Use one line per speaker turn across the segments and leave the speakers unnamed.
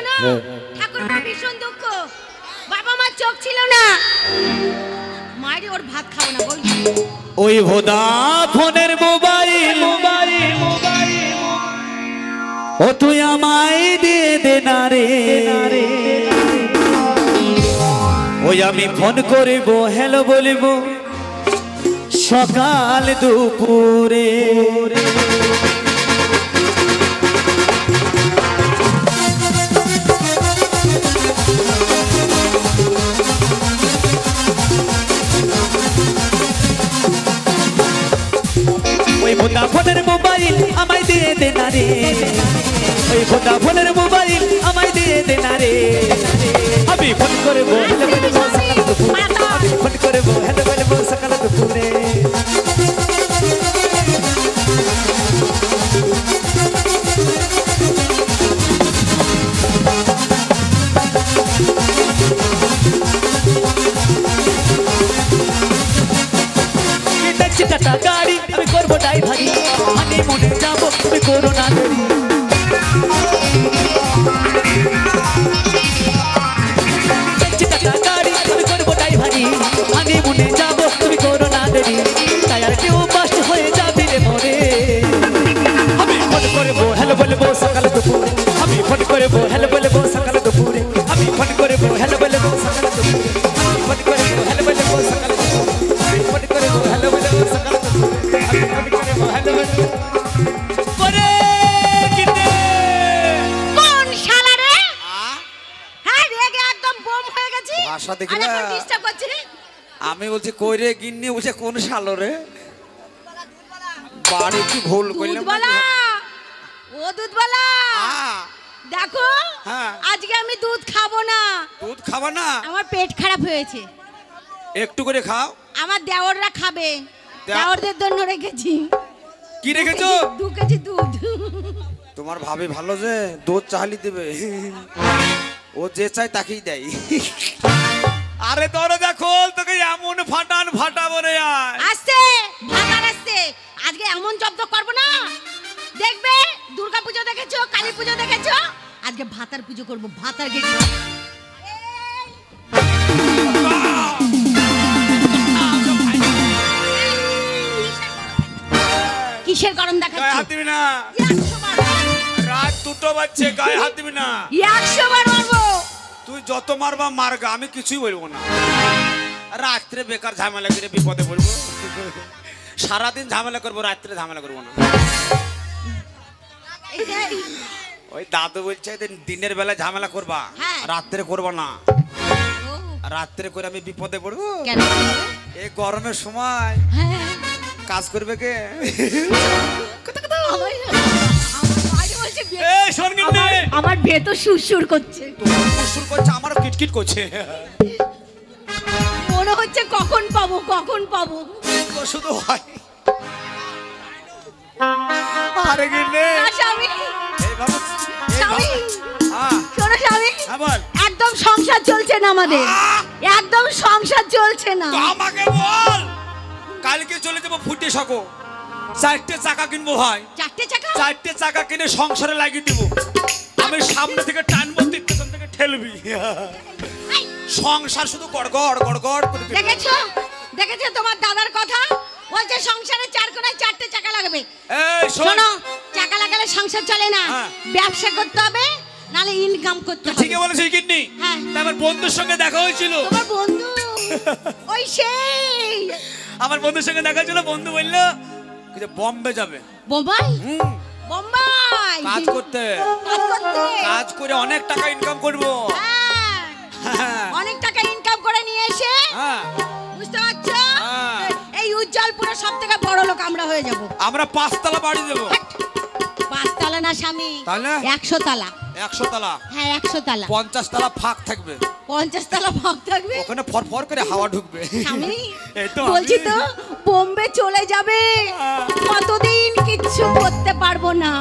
জানো ঠাকুরপো ভীষণ দুঃখ, বাবা মা চোখ ছিল না, মায়ের ওর ভাত খাবো না বল।
ওই ভোদাফোনের মোবাইল ও তুই আমায় দিয়ে দে না রে, ওই আমি ফোন করিব হ্যালো বলিব সকাল দুপুরে। ওই ভোদাফোনের মোবাইল আমায় দিয়ে দে না রে, ওই ভোদাফোনের মোবাইল আমায় দিয়ে দে না রে, আমি ফোন করবো হ্যালো বলবো সকাল দুপুরে, আমি ফোন করবো হ্যালো বলবো সকাল দুপুরে। টাটা গাড়ি আমি করবো ড্রাইভারি, হানিমুনে যাবো তুমি করো না দেরি, টাটা গাড়ি আমি করবো ড্রাইভারি, হানিমুনে যাবো তুমি করো না দেরি, টায়ার কেউ বাস্ট হয়ে যাবি রে মরে, আমি ফোন করবো হ্যালো বলবো সকাল দুপুরে, আমি ফোন করবো হ্যালো বলবো সকাল দুপুরে, আমি ফোন করবো হ্যালো বলবো সকাল দুপুরে, আমি ফোন করবো হ্যালো বলবো সকাল দুপুরে, আমি ফোন করবো হ্যালো বলবো সকাল দুপুরে, আমি ফোন করবো হ্যালো বলবো পরে কিতে
কোন শালা রে? হ্যাঁ রেগে একদম বম হয়ে গেছি,
ভাষা দেখি
আর
না।
এখন ডিস্টার্ব করছিস রে?
আমি বলছি কই রে গিন্নি, বলছে কোন শালো রে, বাড়ি কি ভুল কইলাম
দুধওয়ালা, ও দুধওয়ালা দেখো
হ্যাঁ।
আজকে আমি দুধ খাবো না,
দুধ খাবা না?
আমার পেট খারাপ হয়েছে,
একটু করে খাও।
আমার দেওররা খাবে, দেওরদের জন্য রেখেছি।
কি রেখেছো?
2 কেজি দুধ।
তোমার ভাবি ভালো যে দুধ চালি দেবে, ও যে চাই তাকেই দেয়। আরে দরজা খোল, তোকে এমন ফাটাবো রে আয়।
আসছে ভাতার আসছে, আজকে এমন জব্দ করবো না, দেখবে দুর্গা পুজো দেখেছো, কালী পুজো দেখেছো, আজকে ভাতার পুজো করবো, ভাতার গেট। কিসের গরম
গায়ে
দেখাচ্ছ?
হাত দিবি না,
100 বার
রাত 2টো বাজছে, গায়ে হাত দিবি না।
100 বার মারবো।
তুই যত মারবা মারগা, আমি কিছুই বলবো না। রাত্রে বেকার ঝামেলা করে বিপদে পড়বো, সারাদিন ঝামেলা করবো, রাত্রে ঝামেলা করবো না।
এইটাই।
ওই দাদু বলছে দিনের বেলা ঝামেলা করবা,
হ্যাঁ।
রাত্রে করবা না।
ও,
রাত্রে করে আমি বিপদে পড়বো,
কেন?
এই গরমের সময়
হ্যাঁ,
কাজ করবে কে?
আমার বাইরে বলছে
এই শোন গিন্নি,
আমার ভেতর সুরসুর করছে,
শুরু করছে, আমারও কিটকিট করছে,
মনে হচ্ছে কখন পাবো।
তো শুধু হয়। আরে গিন্নি,
স্বামী,
এইভাবে
স্বামী,
হ্যাঁ
শোনো স্বামী,
হ্যাঁ বল।
একদম সংসার চলছে না আমাদের, একদম সংসার চলছে না।
তো আমাকে বল, কালকে চলে যাবো ফুটে সকো, 4টে চাকা কিনবো ভাই,
4টে চাকা?
4টে চাকা কিনে সংসারে লাগিয়ে দিব, আমি সামনে থেকে টানবো, তুই পেছন থেকে ঠেলবি, সংসার শুধু গড়গড় গড়গড় করে দিবি।
দেখেছো তোমার দাদার কথা, বলছে সংসারে 4 কোণায় 4টে চাকা লাগবে।
এই শোন,
শোনো, চাকা লাগালে সংসার চলে না,
হ্যাঁ।
ব্যবসা করতে হবে, নালে ইনকাম করতে
তুই
হবে।
ঠিকই বলেছিস কিন্নি।
হ্যাঁ।
তা আমার বন্ধুর সঙ্গে দেখা হয়েছিল,
তোমার বন্ধু ওই সেই
আমার বন্ধুর সঙ্গে দেখা হয়েছিল, বন্ধু বললো যে বম্বে যাবে
বোম্বাই,
হুম,
বোম্বাই
কাজ করতে,
কাজ করতে,
কাজ করে অনেক টাকা ইনকাম করবো।
হ্যাঁ, অনেক টাকা ইনকাম করে নিয়ে এসে,
হ্যাঁ,
বুঝতে পারছো,
হ্যাঁ।
এই উজ্জ্বলপুরের সবথেকে বড় লোক আমরা হয়ে যাব।
আমরা 5 তলা বাড়ি দেবো।
5 তলা না স্বামী,
তাহলে
100 তলা।
100 তলা,
হ্যাঁ 100 তলা,
50 তলা ফাঁক থাকবে,
50 তলা ভাগ থাকবে।
ওখানে ফরফর করে হাওয়া ঢুকবে।
স্বামী,
এই তো
বলছি
আমি।
তো বোম্বে চলে যাবে, কতদিন কিচ্ছু করতে পারবো না।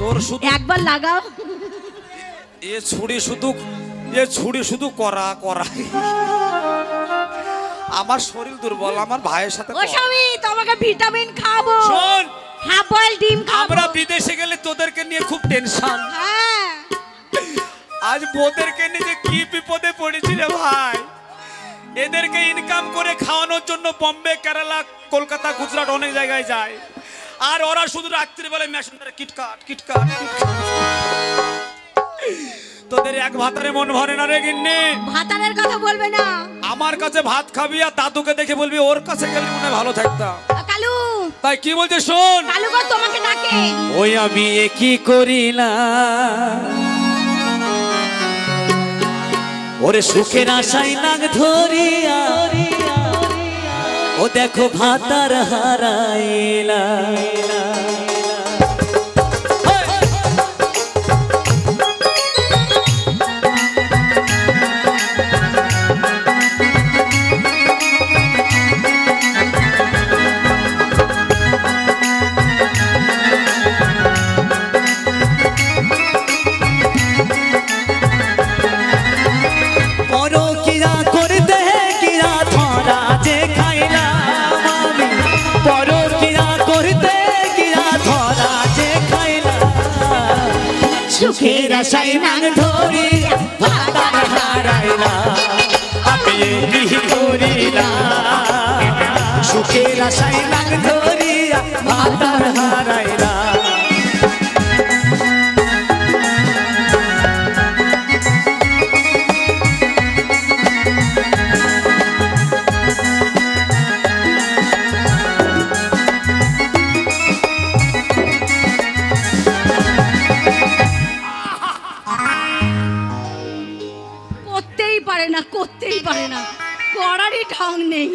তোর শুধু
একবার লাগাও,
এ ছুরি শুধু করা আমার শরীর দুর্বল, আমার ভাইয়ের সাথে
ও স্বামী তোমাকে ভিটামিন খাবো,
শোন,
হাফ বয়েল ডিম খাবো।
আমরা বিদেশে গেলে তোদেরকে নিয়ে খুব টেনশন,
হ্যাঁ
আজ বোদেরকে নিয়ে কি বিপদে পড়েছিল ভাই। এদেরকে ইনকাম করে খাওয়ানোর জন্য বম্বে, কেরালা, কলকাতা, গুজরাট অনেক জায়গায় যায়। আর ওরা শুধু রাত্রিবেলায় মেশিন ধরে কিটকাট কিটকাট কিটকাট। তোদের এক ভাতারে মন ভরে না রে গিন্নি।
ভাতারের কথা বলবে না।
আমার কাছে ভাত খাবি আর দাদুকে দেখে বলবি ওর কাছে গেলে মনে হয় ভালো থাকতাম।
কালু
তাই কি বলছে শোন।
কালু গো তোমাকে ডাকে।
ওই আমি কি করিলাম ওরে সুখের আশায় নাগ ধরিয়া ও দেখো ভাতার হারাইলা। সুখের আশায় নাগ ধরিয়া ভাতার হারাইলা আমি কি করিলাম সুখের আশায় নাগ ধরিয়া ভাতার হারাইলা।
করতেই পারে না, করারই ঢং নেই।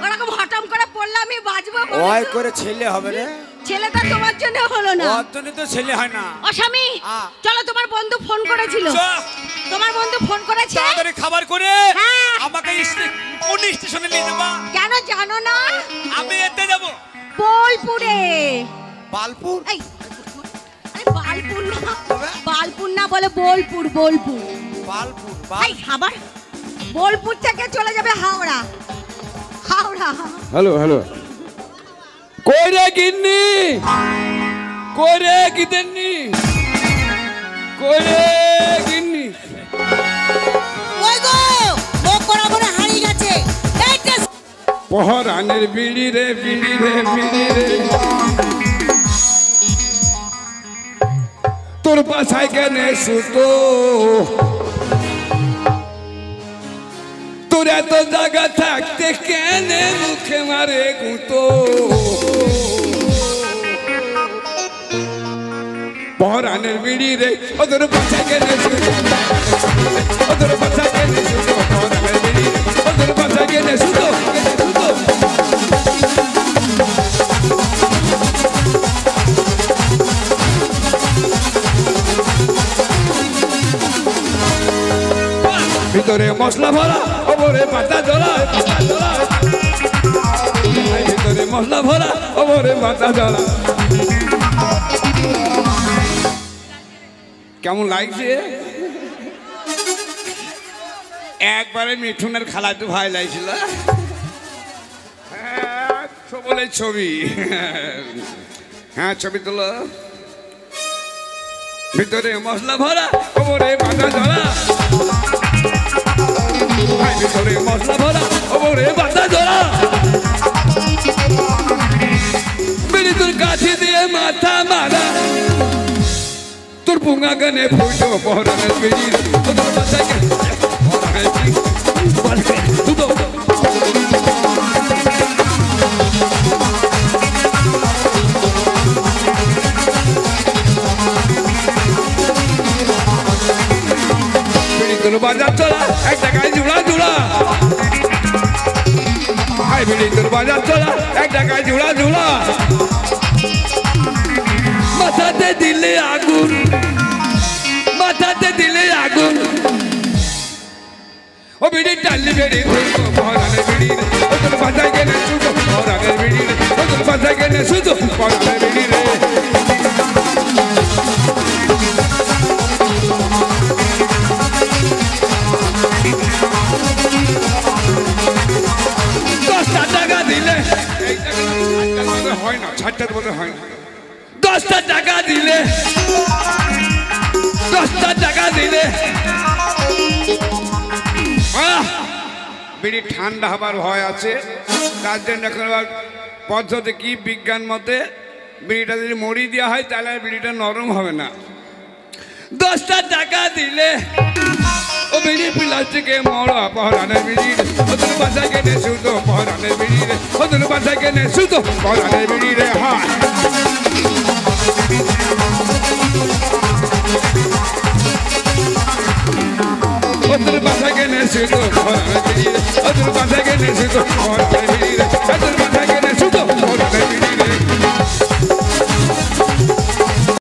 ওরকম হঠাৎ করে পড়লে আমি বাজবো
ওই করে ছেলে হবে রে।
ছেলেটা তোমার জন্য হলো না।
ওর জন্য তো ছেলে হয় না।
ও স্বামী চলো, তোমার বন্ধু ফোন করেছিল। তোমার বন্ধু ফোন করেছে
তাড়াতাড়ি খাবার করে
হ্যাঁ।
আমাকে কোন স্টেশনে নিয়ে যাবা?
কেন জানো না?
আমি এতে যাব
বোলপুরে।
বালপুর?
এই আরে বালপুর না, বালপুর না বলে বোলপুর। বোলপুর
বালপুর
এই খাবার বোলপুর থেকে চলে যাবে হাওড়া। হাওড়া।
হ্যালো হ্যালো কই রে গিন্নি, কই রে গিন্নি, কই রে গিন্নি।
ওই গো মুখ বরাবর হারিয়ে গেছে। এইটা
পহরানের বিড়ি রে বিড়ি রে বিড়ি রে তোর বাসায় কেনে সুতো, তোর এত জায়গা থাকতে কেনে মুখে মারে গুতো। পহরানের বিড়ি রে ওদের বাসায় কেনে সুতো, ওদের বাসায় কেনে সুতো, পহরানের বিড়ি রে ওদের বাসায় কেনে সুতো, সুতো। ভিতরে মশলা ভরা ওপরে পাতা জ্বলা, ভিতরে মশলা ভরা ওপরে পাতা জ্বলা। কেমন লাগছে? একবারে মিঠুনের খালাতো ভাই লাগছিল। বলে ছবি, হ্যাঁ ছবি তোলো। ভিতরে মশলা ভরা ওপরে পাতা জ্বলা, ভিতরে মশলা ভরা ওপরে পাতা জ্বলা। বিড়ি তোর কাছে দিয়ে মাথা মারা, তোর পুঙ্গা গানে ফুটো পহরানের বিড়ি তোর বাসায় কেন পহরানের বিড়ি দুটো। তোর বাজার চলা এক টাকায় জুড়া জুড়া, হাই বিড়ি তোর বাজার চলা এক টাকায় জুড়া জুড়া। মাথাতে দিলে আগুন, মাথাতে দিলে আগুন, ও বিড়ি টালি বেড়ি পহরানের বিড়ি রে তোর বাসায় গেলে শুধু পহরানের বিড়ি রে তোর বাসায় গেলে শুধু পহরানের বিড়ি রে। টাকা দিলে হয় না, 60 টাকা হয় না। 10টা টাকা দিলে 10টা টাকা দিলে বিড়ি ঠান্ডা হবার ভয় আছে, তার জন্য এখন পদ্ধতি কি বিজ্ঞান মতে বিড়িটা যদি মরি দেওয়া হয় তাহলে আর বিড়িটা নরম হবে না। 10টা টাকা দিলে ও বিড়ি প্লাস্টিকে মরা পহরানের বিড়ির ওদের বাসা কেনে শুধু পহরানের বিড়ির ওদের বাসা কেনে শুধু পহরানের বিড়ির হয় ওদের বাসা কেনে শুধু পহরানের বিড়ির ওদের বাসা কেনে শুধু পহরানের বিড়ির